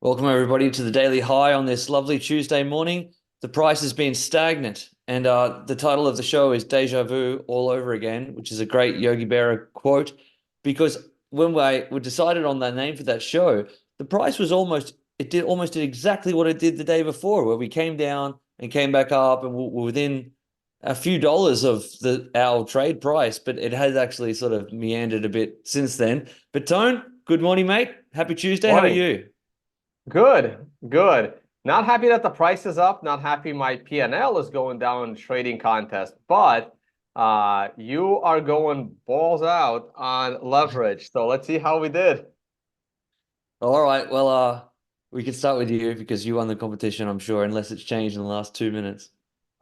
Welcome, everybody, to the Daily High on this lovely Tuesday morning. The price has been stagnant, and the title of the show is Deja Vu All Over Again, which is a great Yogi Berra quote. Because when we decided on the name for that show, the price was almost did exactly what it did the day before, where we came down and came back up, and we're within a few dollars of our trade price, but it has actually sort of meandered a bit since then. But Tone, good morning, mate. Happy Tuesday. How are Morning. you? Good, good. Not happy that the price is up. Not happy my P&L is going down in the trading contest. But you are going balls out on leverage. So let's see how we did. All right. Well, we can start with you because you won the competition, I'm sure, unless it's changed in the last 2 minutes.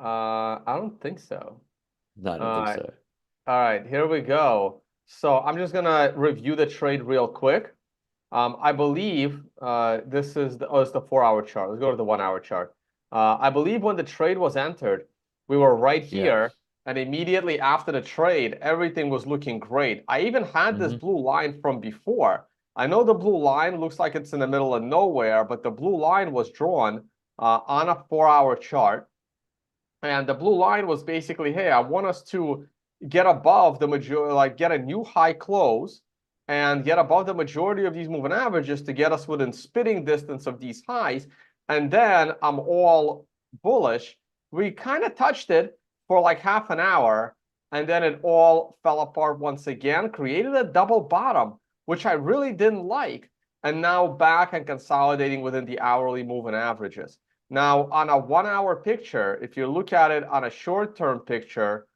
I don't think so. No, I don't think Uh, so. all right, here we go. So I'm just gonna review the trade real quick. I believe this is it's the 4 hour chart. Let's go to the 1 hour chart. I believe when the trade was entered, we were right Yeah. here, and immediately after the trade, everything was looking great. I even had this Hmm. blue line from before. I know the blue line looks like it's in the middle of nowhere, but the blue line was drawn on a 4 hour chart. And the blue line was basically, hey, I want us to get above the majority, like get a new high close and get above the majority of these moving averages to get us within spitting distance of these highs. And then I'm all bullish. We kind of touched it for like half an hour, and then it all fell apart once again, created a double bottom, which I really didn't like. And now back and consolidating within the hourly moving averages. Now, on a 1 hour picture, if you look at it on a short-term picture,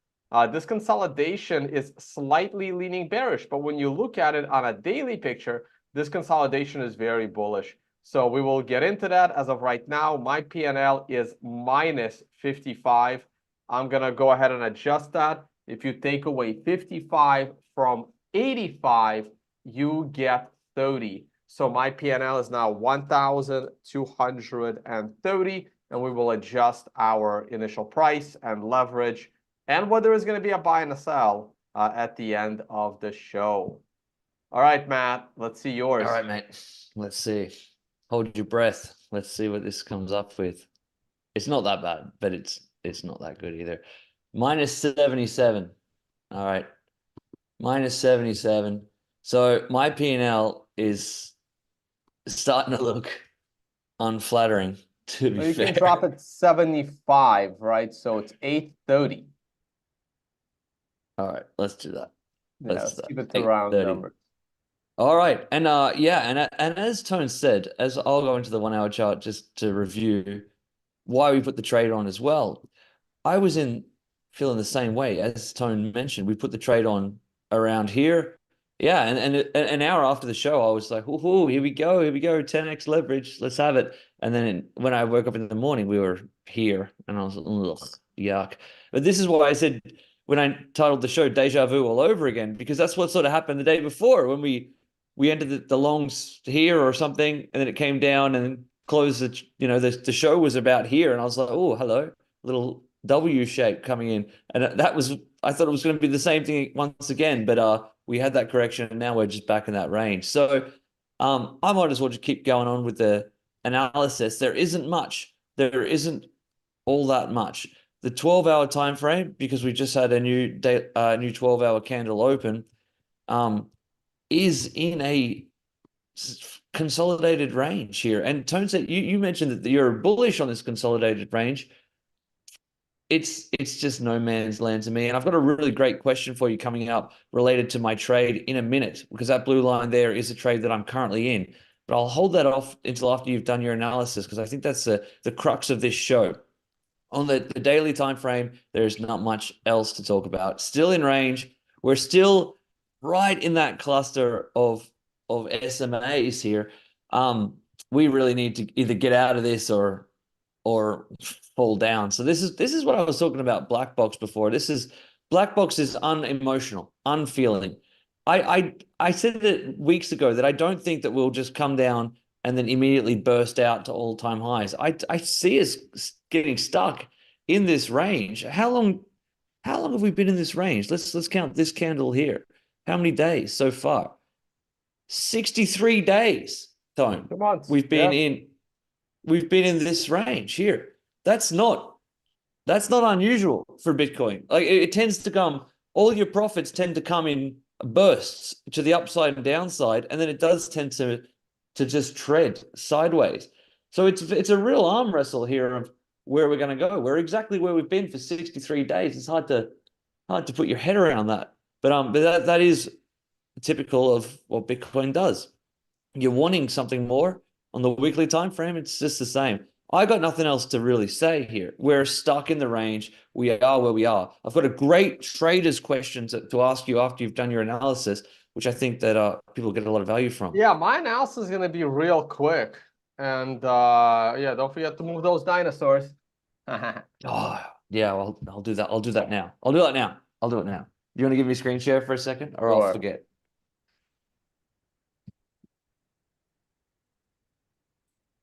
this consolidation is slightly leaning bearish. But when you look at it on a daily picture, this consolidation is very bullish. So we will get into that. As of right now, my P&L is minus 55. I'm going to go ahead and adjust that. If you take away 55 from 85, you get 30. So my P&L is now 1,230, and we will adjust our initial price and leverage and whether it's going to be a buy and a sell at the end of the show. All right, Matt, let's see All yours. right, mate. Let's see. Hold your breath. Let's see what this comes up with. It's not that bad, but it's not that good either. Minus 77. All right. Minus 77. So my P&L is starting to look unflattering, to be Well, you can fair. drop it 75, right? So it's 830. All right, let's do that. Yeah, Let's let's do that. keep it to round 8:30. numbers. All right. And yeah, and as Tone said, as I'll go into the 1 hour chart just to review why we put the trade on as well. I was in feeling the same way as Tone mentioned. We put the trade on around here. Yeah, and an hour after the show, I was like, "Oh, here we go, 10x leverage, let's have it." And then when I woke up in the morning, we were here, and I was like, ugh, yuck. But this is why I said when I titled the show "Deja Vu All Over Again," because that's what sort of happened the day before when we entered the longs here or something, and then it came down and closed. The show was about here, and I was like, "Oh, hello." Little W shape coming in. And that was, I thought it was going to be the same thing once again, but we had that correction and now we're just back in that range. So I might as well just keep going on with the analysis. There isn't much. There isn't all that much. The 12-hour time frame, because we just had a new 12-hour candle open, is in a consolidated range here. And Tone said you mentioned that you're bullish on this consolidated range. It's just no man's land to me. And I've got a really great question for you coming up related to my trade in a minute, because that blue line there is a trade that I'm currently in. But I'll hold that off until after you've done your analysis, because I think that's the crux of this show. On the daily time frame, there's not much else to talk about. Still in range. We're still right in that cluster of SMAs here. We really need to either get out of this or fall down. So this is what I was talking about black box before. Black box is unemotional, unfeeling. I said that weeks ago that I don't think that we'll just come down and then immediately burst out to all-time highs. I see us getting stuck in this range. How long have we been in this range? Let's count this candle here. How many days so far? 63 days. Tone. 2 months. We've been Yeah. in we've been in this range here. That's not that's not unusual for Bitcoin. Like it tends to come, all your profits tend to come in bursts to the upside and downside, and then it does tend to just tread sideways. So it's a real arm wrestle here of where we're going to go. We're exactly where we've been for 63 days. It's hard to put your head around that. But that is typical of what Bitcoin does. You're wanting something more on the weekly time frame, it's just the same. I got nothing else to really say here. We're stuck in the range. We are where we are. I've got a great traders question to ask you after you've done your analysis, which I think that people get a lot of value from. Yeah, my analysis is gonna be real quick. And yeah, don't forget to move those dinosaurs. Oh, yeah, well, I'll do that. I'll do that now. I'll do that now. I'll do it now. You want to give me a screen share for a second, or I'll Sure. forget?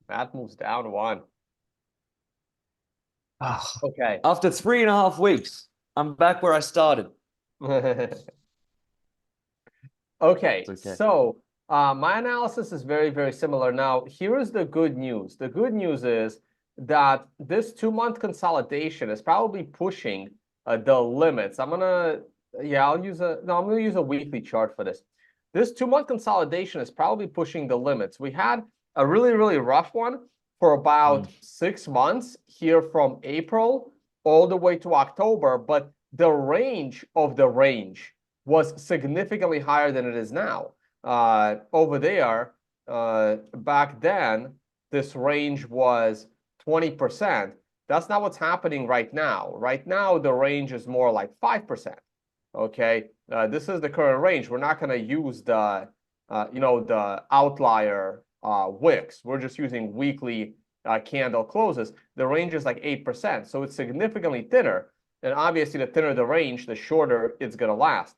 That moves down one. Ah, Okay. after 3.5 weeks, I'm back where I started. Okay, It's okay. so my analysis is very, very similar. Now, here is the good news. The good news is that this 2 month consolidation is probably pushing the limits. I'm gonna use a weekly chart for this. This 2 month consolidation is probably pushing the limits. We had a really, really rough one for about 6 months here from April all the way to October, but the range of the range was significantly higher than it is now. Over there, back then, this range was 20%. That's not what's happening right now. Right now, the range is more like 5%. Okay, this is the current range. We're not going to use the, the outlier wicks. We're just using weekly candle closes. The range is like 8%, so it's significantly thinner. And obviously, the thinner the range, the shorter it's going to last.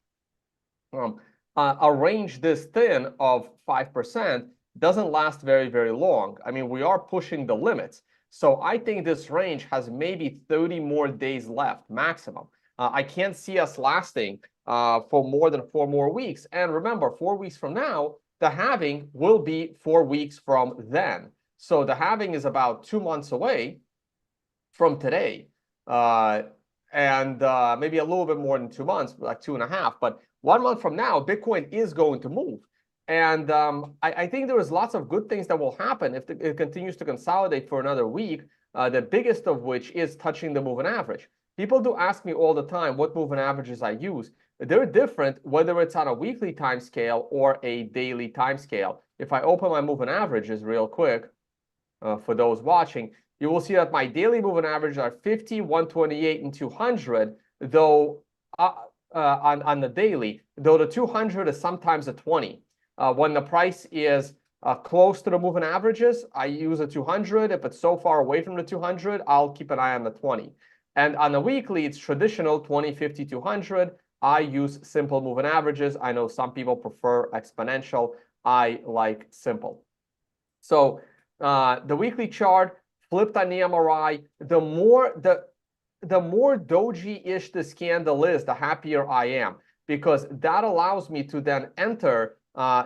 A range this thin of 5% doesn't last very, very long. I mean, we are pushing the limits. So I think this range has maybe 30 more days left, maximum. I can't see us lasting for more than 4 more weeks. And remember, 4 weeks from now, the halving will be 4 weeks from then. So the halving is about 2 months away from today. And maybe a little bit more than 2 months, like 2.5. But 1 month from now, Bitcoin is going to move. And I think there is lots of good things that will happen if it continues to consolidate for another week, the biggest of which is touching the moving average. People do ask me all the time what moving averages I use. They're different whether it's on a weekly time scale or a daily time scale. If I open my moving averages real quick, for those watching, you will see that my daily moving averages are 50, 128, and 200, though on the daily, though the 200 is sometimes a 20. When the price is close to the moving averages, I use a 200. If it's so far away from the 200, I'll keep an eye on the 20. And on the weekly, it's traditional 20, 50, 200. I use simple moving averages. I know some people prefer exponential. I like simple. So the weekly chart flipped on the MRI. The more doji-ish this candle is, the happier I am, because that allows me to then enter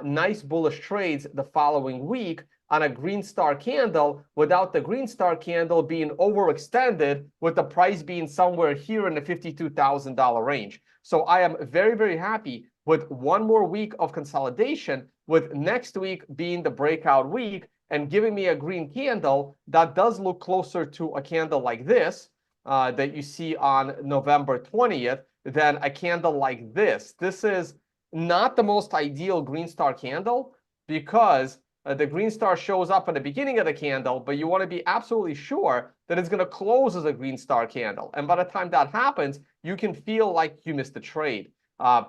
nice bullish trades the following week on a green star candle without the green star candle being overextended with the price being somewhere here in the $52,000 range. So I am very, very happy with 1 more week of consolidation, with next week being the breakout week and giving me a green candle that does look closer to a candle like this that you see on November 20th than a candle like this. This is not the most ideal green star candle because the green star shows up at the beginning of the candle, but you want to be absolutely sure that it's going to close as a green star candle. And by the time that happens, you can feel like you missed a trade.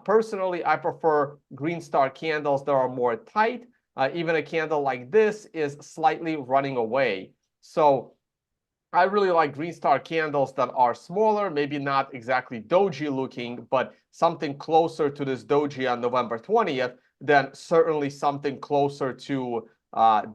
Personally, I prefer green star candles that are more tight. Even a candle like this is slightly running away. So I really like green star candles that are smaller, maybe not exactly doji looking, but something closer to this doji on November 20th than certainly something closer to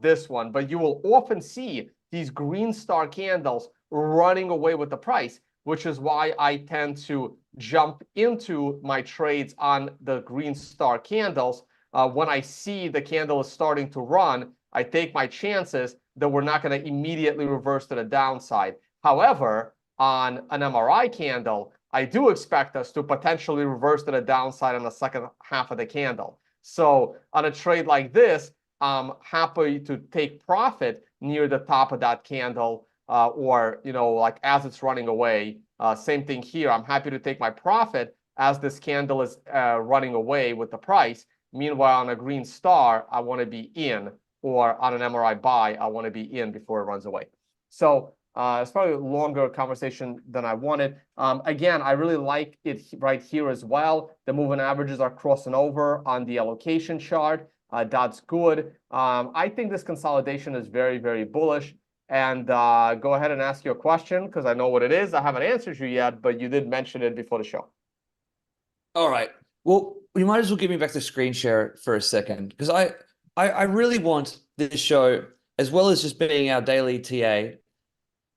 this one. But you will often see these green star candles running away with the price, which is why I tend to jump into my trades on the green star candles. When I see the candle is starting to run, I take my chances that we're not going to immediately reverse to the downside. However, on an MRI candle, I do expect us to potentially reverse to the downside on the second half of the candle. So on a trade like this, I'm happy to take profit near the top of that candle, or, you know, like as it's running away. Same thing here. I'm happy to take my profit as this candle is running away with the price. Meanwhile, on a green star, I want to be in, or on an MRI buy, I want to be in before it runs away. So it's probably a longer conversation than I wanted. Again, I really like it right here as well. The moving averages are crossing over on the allocation chart. That's good. I think this consolidation is very, very bullish. And go ahead and ask your question, because I know what it is. I haven't answered you yet, but you did mention it before the show. All right. Well, you might as well give me back the screen share for a second, because I really want this show, as well as just being our daily TA,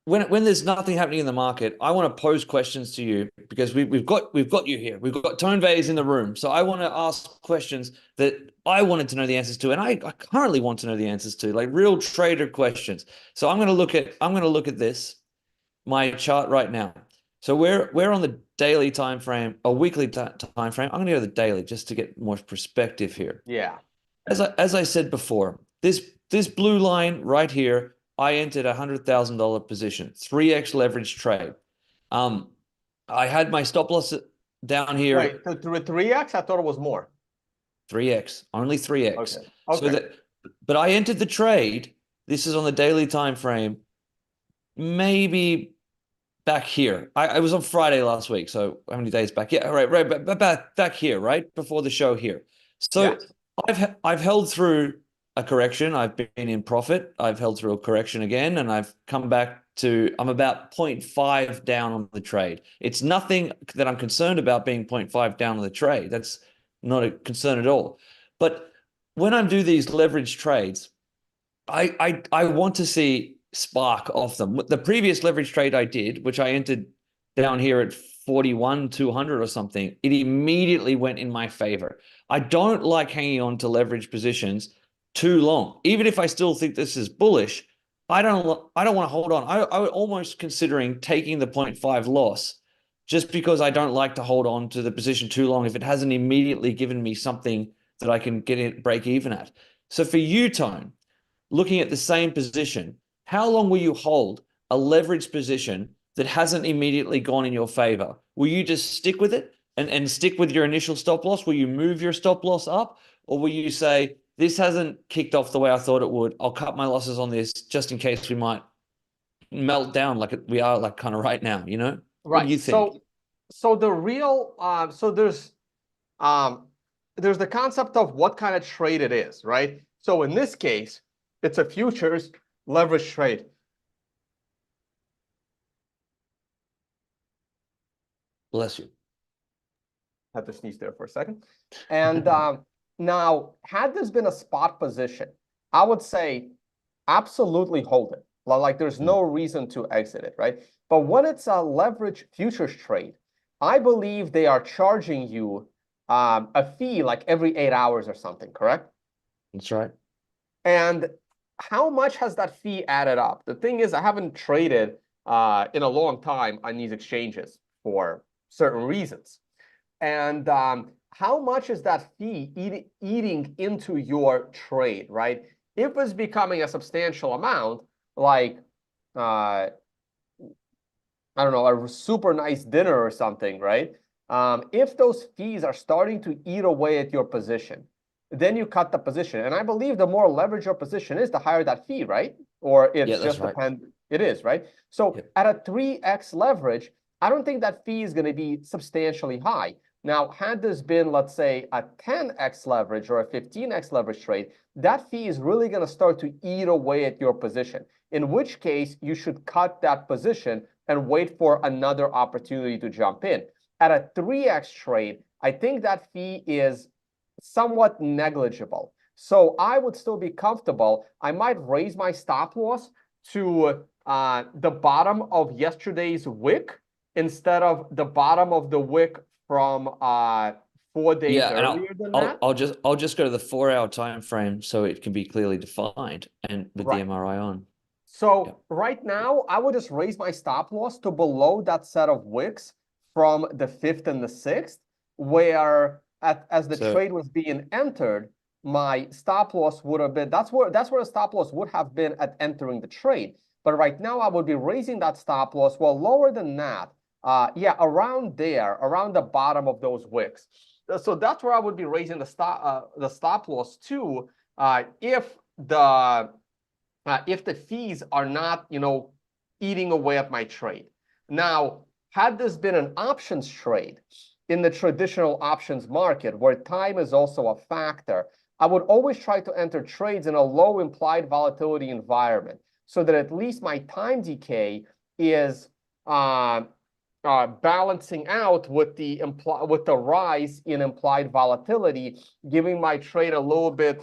when there's nothing happening in the market, I want to pose questions to you, because we've got you here. We've got Tone Vays in the room. So I want to ask questions that I wanted to know the answers to, and I currently want to know the answers to, like real trader questions. So I'm going to look at this, my chart right now. So we're on the daily time frame, a weekly time frame. I'm going to go to the daily just to get more perspective here. Yeah. As I said before, this blue line right here, I entered a $100,000 position, 3x leverage trade. I had my stop loss down here. Wait, 3x? I thought it was more. 3x, only 3x. Okay. So that, but I entered the trade. This is on the daily time frame. Maybe back here. I was on Friday last week. So how many days back? Yeah, right. Back here, right before the show here. So Yes. I've held through a correction. I've been in profit. I've held through a correction again, and I've come back to, I'm about 0.5 down on the trade. It's nothing that I'm concerned about being 0.5 down on the trade. That's not a concern at all. But when I do these leverage trades, I want to see spark off them. The previous leverage trade I did, which I entered down here at 41,200 or something, it immediately went in my favor. I don't like hanging on to leverage positions too long. Even if I still think this is bullish, I don't want to hold on. I was almost considering taking the 0.5 loss, just because I don't like to hold on to the position too long if it hasn't immediately given me something that I can get it break even at. So for you, Tone, looking at the same position, how long will you hold a leveraged position that hasn't immediately gone in your favor? Will you just stick with it and stick with your initial stop loss? Will you move your stop loss up? Or will you say, this hasn't kicked off the way I thought it would. I'll cut my losses on this just in case we might melt down like we are, like kind of right now, you know? What do Right. you think? So the real so there's the concept of what kind of trade it is, right? So in this case, it's a futures leverage trade. Bless you. Had to sneeze there for a second. And now, had this been a spot position, I would say absolutely hold it. Like there's no reason to exit it, right? But when it's a leverage futures trade, I believe they are charging you a fee like every 8 hours or something, correct? That's right. And how much has that fee added up? The thing is, I haven't traded in a long time on these exchanges for certain reasons. And how much is that fee eating into your trade, right? If it's becoming a substantial amount, like, I don't know, a super nice dinner or something, right? If those fees are starting to eat away at your position, then you cut the position. And I believe the more leverage your position is, the higher that fee, right? Or it's just right. it is, right? So at a 3x leverage, I don't think that fee is going to be substantially high. Now, had this been, let's say, a 10x leverage or a 15x leverage trade, that fee is really going to start to eat away at your position, in which case you should cut that position and wait for another opportunity to jump in. At a 3x trade, I think that fee is somewhat negligible. So I would still be comfortable. I might raise my stop loss to the bottom of yesterday's wick instead of the bottom of the wick from 4 4 days Yeah, and earlier than that. I'll just go to the 4 hour time frame so it can be clearly defined and with the Right. MRI on. Yeah. So right now, I would just raise my stop loss to below that set of wicks from the 5th and the 6th, where as the So trade was being entered, my stop loss would have been, that's where the stop loss would have been at entering the trade. But right now, I would be raising that stop loss, well, lower than that. Yeah, around there, around the bottom of those wicks. So that's where I would be raising the stop loss to, if the fees are not, eating away at my trade. Now, had this been an options trade in the traditional options market where time is also a factor, I would always try to enter trades in a low implied volatility environment so that at least my time decay is balancing out with the rise in implied volatility, giving my trade a little bit,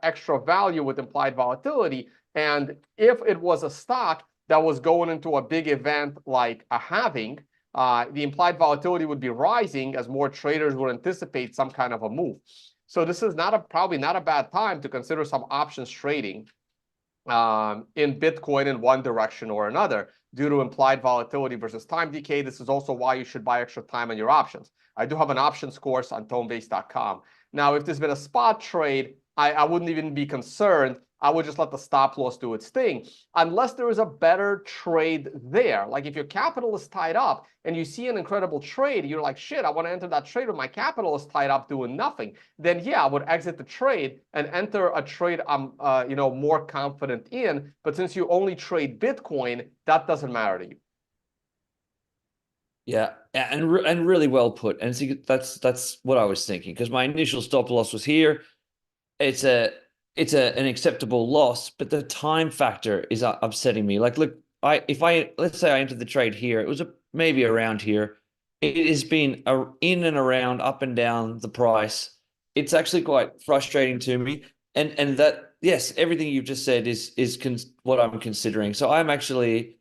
extra value with implied volatility. And if it was a stock that was going into a big event like a halving, the implied volatility would be rising as more traders would anticipate some kind of a move. So this is probably not a bad time to consider some options trading in Bitcoin in one direction or another due to implied volatility versus time decay. This is also why you should buy extra time on your options. I do have an options course on tonebase.com. Now, if there's been a spot trade, I wouldn't even be concerned. I would just let the stop loss do its thing, unless there is a better trade there. Like if your capital is tied up and you see an incredible trade, you're like, shit, I want to enter that trade, but my capital is tied up doing nothing. Then yeah, I would exit the trade and enter a trade I'm more confident in. But since you only trade Bitcoin, that doesn't matter to you. yeah, and really well put. And see, that's what I was thinking because my initial stop loss was here. It's a an acceptable loss, but the time factor is upsetting me. Like, look, let's say I entered the trade here, it was maybe around here. It has been in and around, up and down the price. It's actually quite frustrating to me. And that yes, everything you've just said is what I'm considering. So I'm actually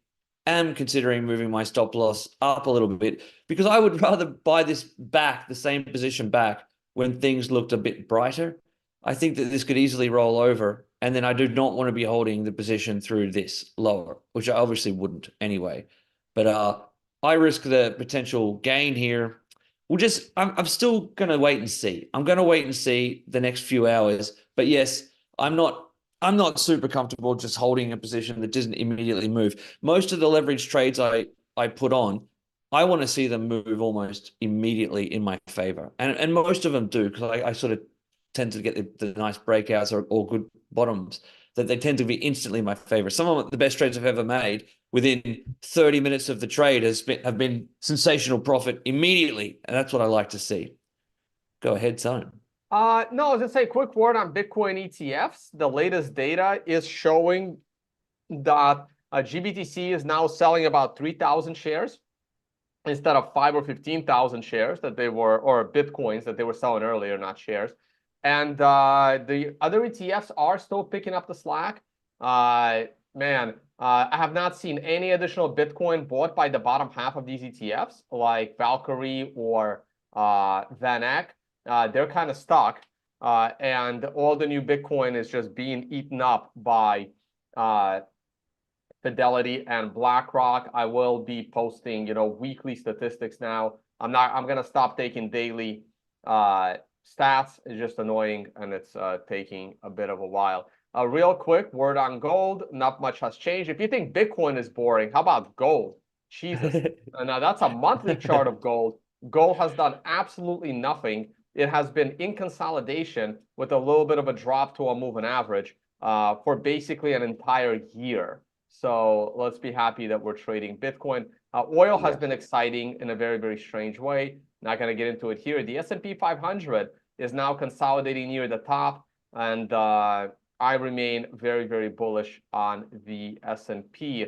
am considering moving my stop loss up a little bit because I would rather buy this back, the same position back when things looked a bit brighter. I think that this could easily roll over, and then I do not want to be holding the position through this lower, which I obviously wouldn't anyway. But I risk the potential gain here. I'm still gonna wait and see. I'm gonna wait and see the next few hours. But yes, I'm not super comfortable just holding a position that doesn't immediately move. Most of the leverage trades I put on, I want to see them move almost immediately in my favor, and most of them do because I sort of tend to get the nice breakouts or good bottoms that they tend to be instantly in my favor. Some of the best trades I've ever made within 30 minutes of the trade have been sensational profit immediately, and that's what I like to see. Go ahead, Tone. No, I was gonna say quick word on Bitcoin ETFs. The latest data is showing that GBTC is now selling about 3,000 shares instead of 5 or 15,000 shares that they were, or Bitcoins that they were selling earlier, not shares. And the other ETFs are still picking up the slack. Man, I have not seen any additional Bitcoin bought by the bottom half of these ETFs, like Valkyrie or VanEck. They're kind of stuck, and all the new Bitcoin is just being eaten up by Fidelity and BlackRock. I will be posting, weekly statistics now. I'm gonna stop taking daily stats. It's just annoying and it's taking a bit of a while. Real quick word on gold. Not much has changed. If you think Bitcoin is boring, how about gold? Jesus. Now that's a monthly chart of gold. Gold has done absolutely nothing. It has been in consolidation with a little bit of a drop to a moving average for basically an entire year. So let's be happy that we're trading Bitcoin. Oil has been exciting in a very, very strange way. Not going to get into it here. The S&P 500 is now consolidating near the top, and I remain very, very bullish on the S&P.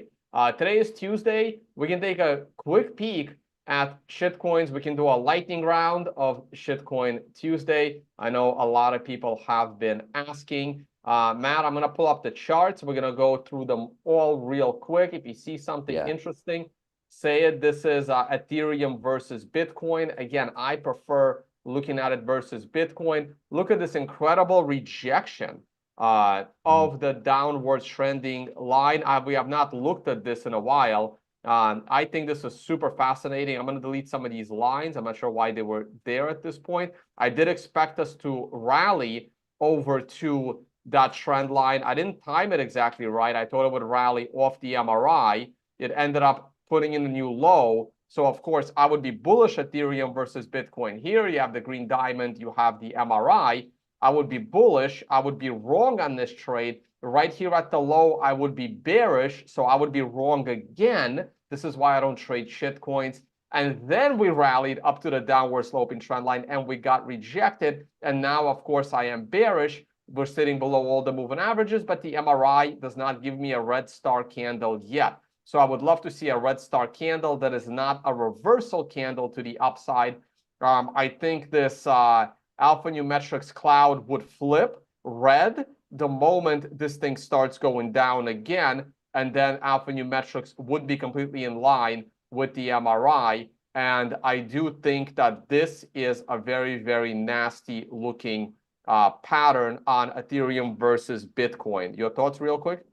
Today is Tuesday. We can take a quick peek at shitcoins. We can do a lightning round of shitcoin Tuesday. I know a lot of people have been asking. Matt, I'm going to pull up the charts. We're going to go through them all real quick. If you see something interesting, say it. This is Ethereum versus Bitcoin. Again, I prefer looking at it versus Bitcoin, look at this incredible rejection Mhm. of the downward trending line. We have not looked at this in a while. I think this is super fascinating. I'm going to delete some of these lines. I'm not sure why they were there at this point. I did expect us to rally over to that trend line. I didn't time it exactly right. I thought it would rally off the MRI. It ended up putting in a new low. So of course, I would be bullish Ethereum versus Bitcoin. Here you have the green diamond, you have the MRI. I would be bullish. I would be wrong on this trade. Right here at the low, I would be bearish. So I would be wrong again. This is why I don't trade shit coins. And then we rallied up to the downward sloping trend line and we got rejected. And now, of course, I am bearish. We're sitting below all the moving averages, but the MRI does not give me a red star candle yet. So I would love to see a red star candle that is not a reversal candle to the upside. I think this alphanumerics cloud would flip red the moment this thing starts going down again, and then alphanumerics would be completely in line with the MRI. And I do think that this is a very, very nasty looking pattern on Ethereum versus Bitcoin. Your thoughts real quick?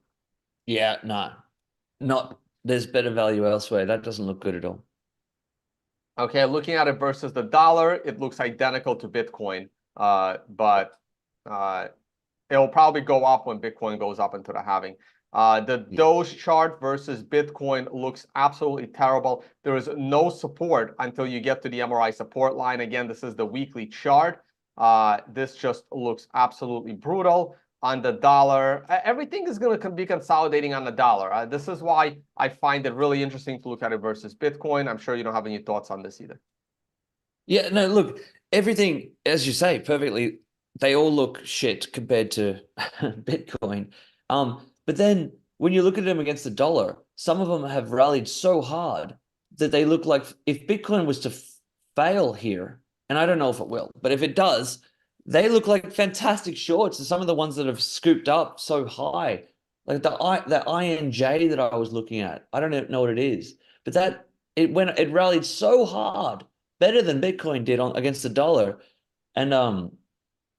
Yeah, no, not. There's better value elsewhere. That doesn't look good at all. Okay, looking at it versus the dollar, it looks identical to Bitcoin, but it will probably go up when Bitcoin goes up into the halving. The Yeah. Doge chart versus Bitcoin looks absolutely terrible. There is no support until you get to the MRI support line. Again, this is the weekly chart. This just looks absolutely brutal. On the dollar, everything is going to be consolidating on the dollar. This is why I find it really interesting to look at it versus Bitcoin. I'm sure you don't have any thoughts on this either. Yeah, no, look, everything, as you say, perfectly, they all look shit compared to Bitcoin. But then when you look at them against the dollar, some of them have rallied so hard that they look like if Bitcoin was to fail here, and I don't know if it will, but if it does, they look like fantastic shorts. And some of the ones that have scooped up so high, like the INJ that I was looking at, I don't even know what it is, but that it rallied so hard better than Bitcoin did on against the dollar. And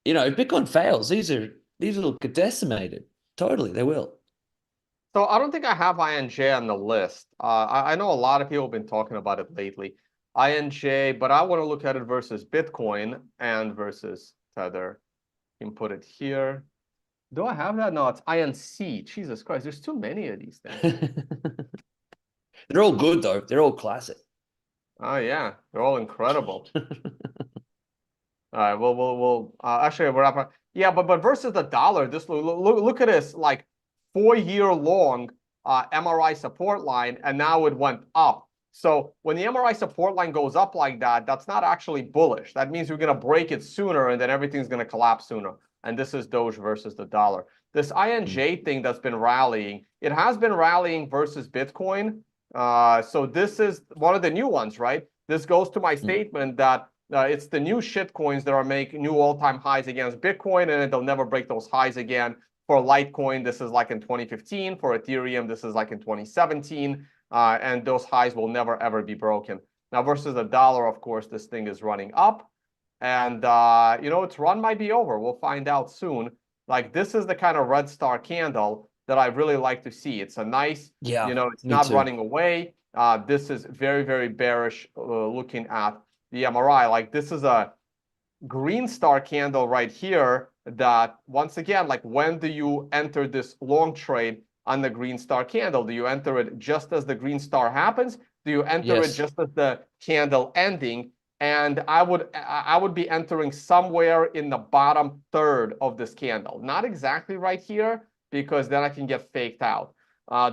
if Bitcoin fails, these will get decimated. Totally, they will. So I don't think I have INJ on the list. I know a lot of people have been talking about it lately. INJ, but I want to look at it versus Bitcoin and versus Tether. You can put it here. Do I have that? No, it's INC. Jesus Christ, there's too many of these things. They're all good though. They're all classic. Oh yeah, they're all incredible. All right, we'll actually we're up. Yeah, but versus the dollar, this look at this like 4 year long MRI support line, and now it went up. So when the MRI support line goes up like that, that's not actually bullish. That means we're gonna break it sooner, and then everything's gonna collapse sooner. And this is Doge versus the dollar. This INJ thing that's been rallying, it has been rallying versus Bitcoin. So this is one of the new ones, right? This goes to my statement that it's the new shit coins that are making new all-time highs against Bitcoin, and they'll never break those highs again. For Litecoin, this is like in 2015. For Ethereum, this is like in 2017. And those highs will never, ever be broken. Now, versus the dollar, of course, this thing is running up. And, its run might be over. We'll find out soon. Like, this is the kind of red star candle that I really like to see. It's a nice, Yeah, it's me not too. running away. This is very, very bearish looking at the MRI. Like, this is a green star candle right here that, once again, like, when do you enter this long trade on the green star candle? Do you enter it just as the green star happens? Do you enter it Yes. just as the candle ending? And I would be entering somewhere in the bottom third of this candle. Not exactly right here, because then I can get faked out.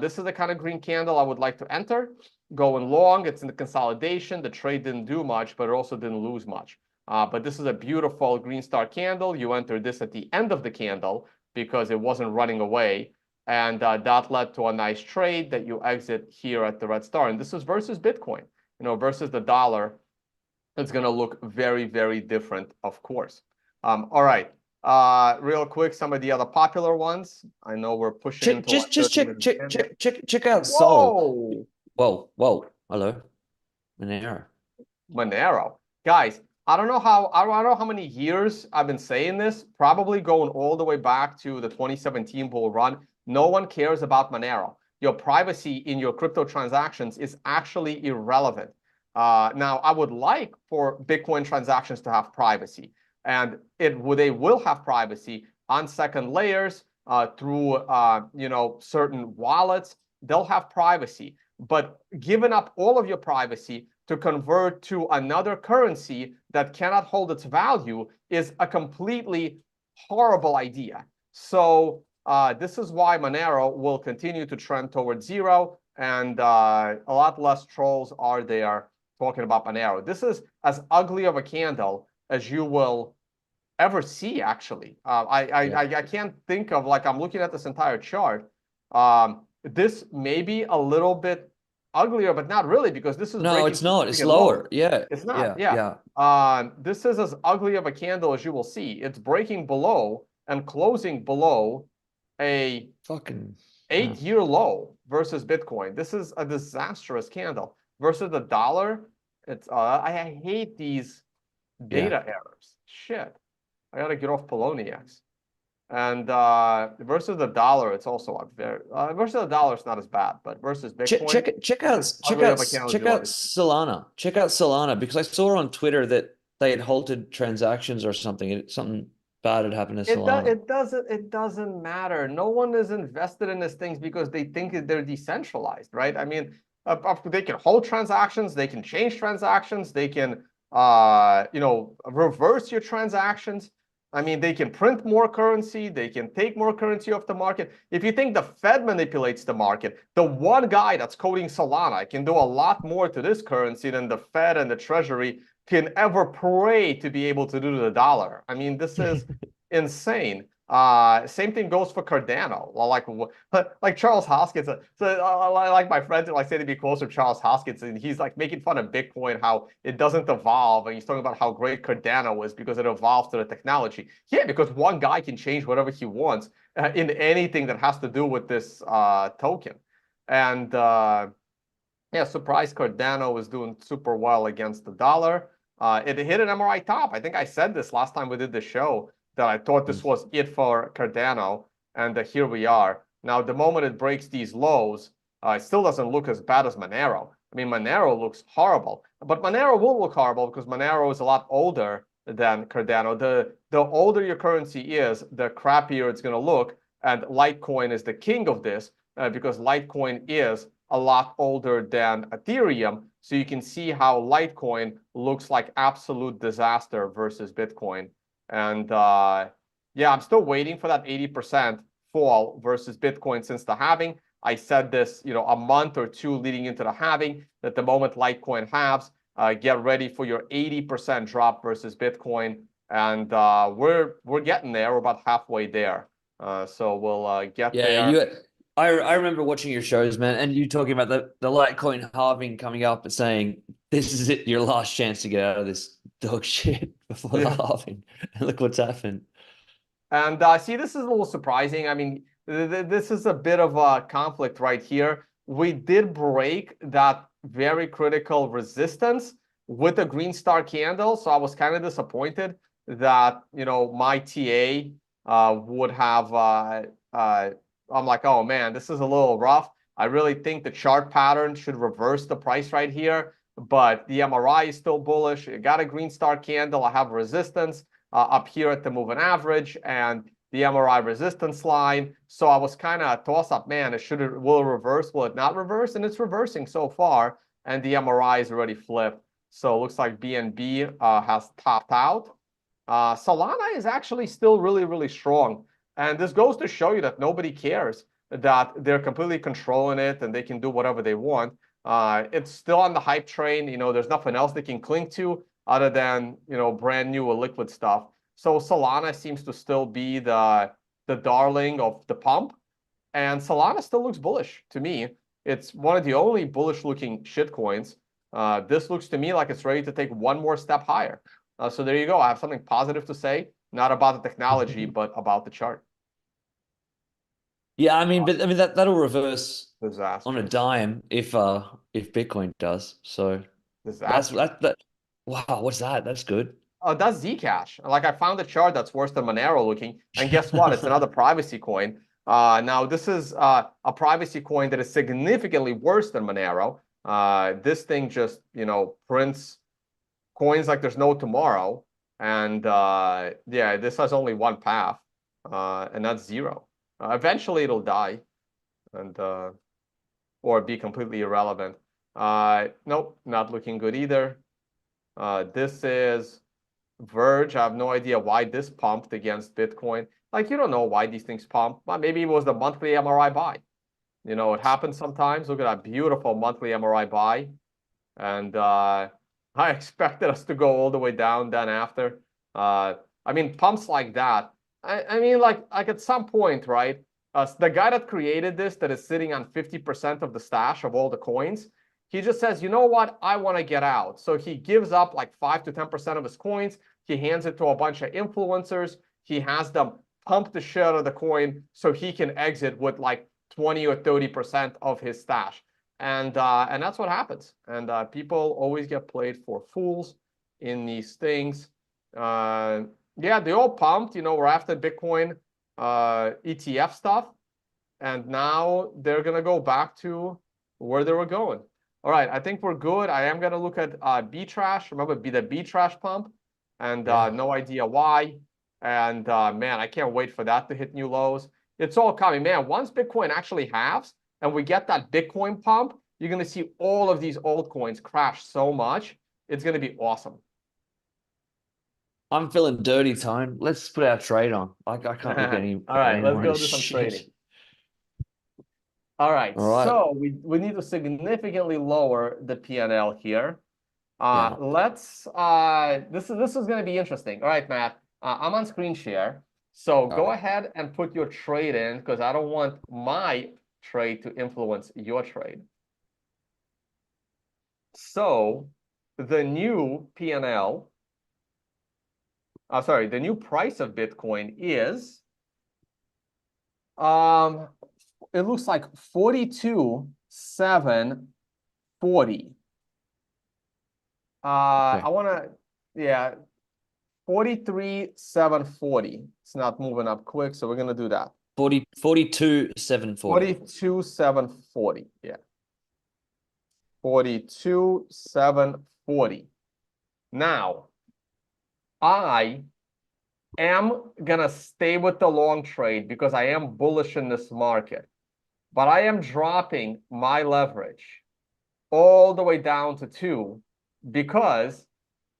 This is the kind of green candle I would like to enter. Going long, it's in the consolidation. The trade didn't do much, but it also didn't lose much. But this is a beautiful green star candle. You enter this at the end of the candle because it wasn't running away. And that led to a nice trade that you exit here at the red star. And this is versus Bitcoin, versus the dollar. It's going to look very, very different, of course. All right. Real quick, some of the other popular ones. I know we're pushing Check, into our just 30-minute candle. check out Sol. Whoa! Whoa, whoa. Hello. Monero. Monero. Guys, I don't know how many years I've been saying this, probably going all the way back to the 2017 bull run. No one cares about Monero. Your privacy in your crypto transactions is actually irrelevant. Now, I would like for Bitcoin transactions to have privacy, and they will have privacy on second layers through certain wallets. They'll have privacy, but giving up all of your privacy to convert to another currency that cannot hold its value is a completely horrible idea. So this is why Monero will continue to trend towards zero, and a lot less trolls are there talking about Monero. This is as ugly of a candle as you will ever see, actually. Yeah. I can't think of, like, I'm looking at this entire chart. This may be a little bit uglier, but not really, because this is No, breaking it's not. It's significant lows. lower. Yeah. It's not, Yeah. yeah. Yeah. This is as ugly of a candle as you will see. It's breaking below and closing below a Fucking. Yeah. 8-year low versus Bitcoin. This is a disastrous candle versus the dollar. It's I hate these Yeah. data errors. Shit. I gotta get off Poloniex. And versus the dollar, it's also a very versus the dollar, it's not as bad, but versus Check Bitcoin, check check it's out as ugly of a candle as check you'll out ever see. Solana. Check out Solana because I saw on Twitter that they had halted transactions or something. Something bad had happened to Solana. It doesn't matter. No one is invested in these things because they think that they're decentralized, right? I mean, they can hold transactions, they can change transactions, they can reverse your transactions. I mean, they can print more currency, they can take more currency off the market. If you think the Fed manipulates the market, the one guy that's coding Solana can do a lot more to this currency than the Fed and the Treasury can ever pray to be able to do to the dollar. I mean, this is insane. Same thing goes for Cardano. Like Charles Hoskins. So I like my friends like say to be close to Charles Hoskins, and he's like making fun of Bitcoin, how it doesn't evolve, and he's talking about how great Cardano is because it evolves to the technology. Yeah, because one guy can change whatever he wants in anything that has to do with this token, and yeah, surprise Cardano was doing super well against the dollar. It hit an MRI top. I think I said this last time we did the show that I thought this was it for Cardano, and here we are. Now, the moment it breaks these lows, it still doesn't look as bad as Monero. I mean, Monero looks horrible, but Monero will look horrible because Monero is a lot older than Cardano. The older your currency is, the crappier it's going to look, and Litecoin is the king of this because Litecoin is a lot older than Ethereum. So you can see how Litecoin looks like absolute disaster versus Bitcoin. And yeah, I'm still waiting for that 80% fall versus Bitcoin since the halving. I said this, a month or two leading into the halving, that the moment Litecoin halves, get ready for your 80% drop versus Bitcoin. And we're getting there. We're about halfway there. So we'll get Yeah, there. I remember watching your shows, man, and you talking about the Litecoin halving coming up and saying this is it, your last chance to get out of this dog shit before the Yeah. halving. And look what's happened. And see, this is a little surprising. I mean, this is a bit of a conflict right here. We did break that very critical resistance with a green star candle, so I was kind of disappointed that my TA would have. I'm like, oh man, this is a little rough. I really think the chart pattern should reverse the price right here, but the MRI is still bullish. It got a green star candle. I have resistance up here at the moving average and the MRI resistance line. So I was kind of toss up, man, will it reverse? Will it not reverse? And it's reversing so far. And the MRI is already flipped. So it looks like BNB has topped out. Solana is actually still really, really strong. And this goes to show you that nobody cares, that they're completely controlling it and they can do whatever they want. It's still on the hype train. There's nothing else they can cling to other than brand new liquid stuff. So Solana seems to still be the darling of the pump, and Solana still looks bullish to me. It's one of the only bullish looking shit coins. This looks to me like it's ready to take one more step higher. So there you go. I have something positive to say, not about the technology, but about the chart. Yeah, I mean that'll reverse on a Disastrous. dime if Bitcoin does. So that's Disastrous. that Wow, what's that? That's good. That's Zcash. Like I found a chart that's worse than Monero looking, and guess what? It's another privacy coin. Now this is a privacy coin that is significantly worse than Monero. This thing just prints coins like there's no tomorrow, and yeah, this has only one path, and that's zero. Eventually, it'll die, and or be completely irrelevant. Nope, not looking good either. This is Verge. I have no idea why this pumped against Bitcoin. Like, you don't know why these things pump. But maybe it was the monthly MRI buy. It happens sometimes. Look at that beautiful monthly MRI buy. And I expected us to go all the way down then after. I mean, pumps like that. I mean, like at some point, right? The guy that created this, that is sitting on 50% of the stash of all the coins, he just says, you know what? I want to get out. So he gives up like 5 to 10% of his coins. He hands it to a bunch of influencers. He has them pump the shit out of the coin so he can exit with like 20 or 30% of his stash. And that's what happens. And people always get played for fools in these things. Yeah, they all pumped. We're after Bitcoin ETF stuff, and now they're gonna go back to where they were going. All right, I think we're good. I am gonna look at B trash. Remember, the B trash pump, and Yeah. no idea why. And man, I can't wait for that to hit new lows. It's all coming, man. Once Bitcoin actually halves and we get that Bitcoin pump, you're gonna see all of these altcoins crash so much. It's gonna be awesome. I'm feeling dirty, Tone. Let's put our trade on. I can't look All at right, any let's more of go this do some shit. trading. All right, All right. so we need to significantly lower the PNL here. Yeah. Let's this is going to be interesting. All right, Matt. I'm on screen share. So All go right. ahead and put your trade in because I don't want my trade to influence your trade. So the new PNL, sorry, the new price of Bitcoin is um it looks like 42,740. Okay. I want to, yeah, 43,740. It's not moving up quick, so we're going to do that. 42,740. 42,740. Yeah. 42,740. Now, I am going to stay with the long trade because I am bullish in this market. But I am dropping my leverage all the way down to 2 because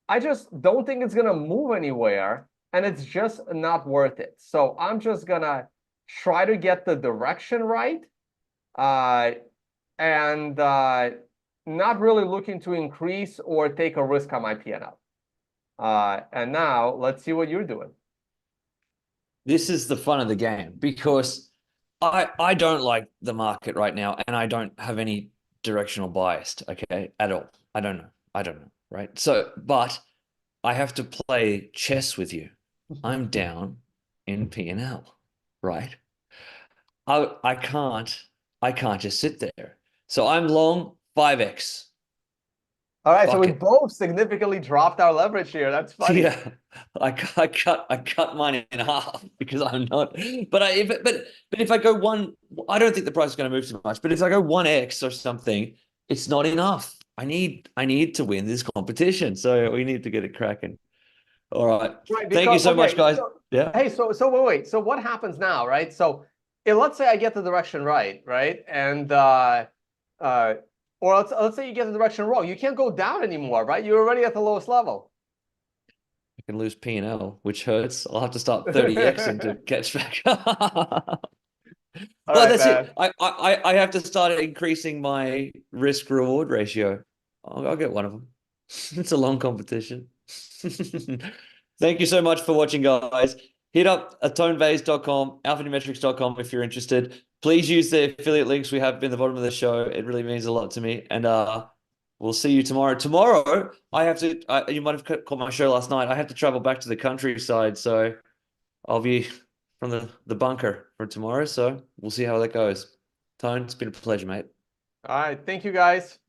I just don't think it's going to move anywhere, and it's just not worth it. So I'm just going to try to get the direction right, uh, and not really looking to increase or take a risk on my P&L. And now let's see what you're doing. This is the fun of the game because I don't like the market right now and I don't have any directional bias, okay, at all. I don't know. I don't know, right? So, but I have to play chess with you. I'm down in P&L, right? I can't just sit there. So I'm long 5x. All right, so Fuck we it. both significantly dropped our leverage here. That's funny. Yeah, I cut mine in half because I'm not. But if I go one, I don't think the price is going to move too much. But if I go 1x or something, it's not enough. I need to win this competition. So we need to get it cracking. All right. Right, Thank you because so much, okay, guys. so Yeah. hey, so wait. So what happens now, right? So let's say I get the direction right, right? And uh or let's say you get the direction wrong. You can't go down anymore, right? You're already at the lowest level. I can lose P&L, which hurts. I'll have to start All 30x to catch back up. Well, right, that's man. it. I have to start increasing my risk reward ratio. I'll get one of them. It's a long competition. Thank you so much for watching, guys. Hit up atonevase.com, alphanumetrics.com if you're interested. Please use the affiliate links we have in the bottom of the show. It really means a lot to me. And we'll see you tomorrow. Tomorrow, I have to, you might have caught my show last night. I have to travel back to the countryside. So I'll be from the bunker for tomorrow. So we'll see how that goes. Tone, it's been a pleasure, mate. All right, thank you guys.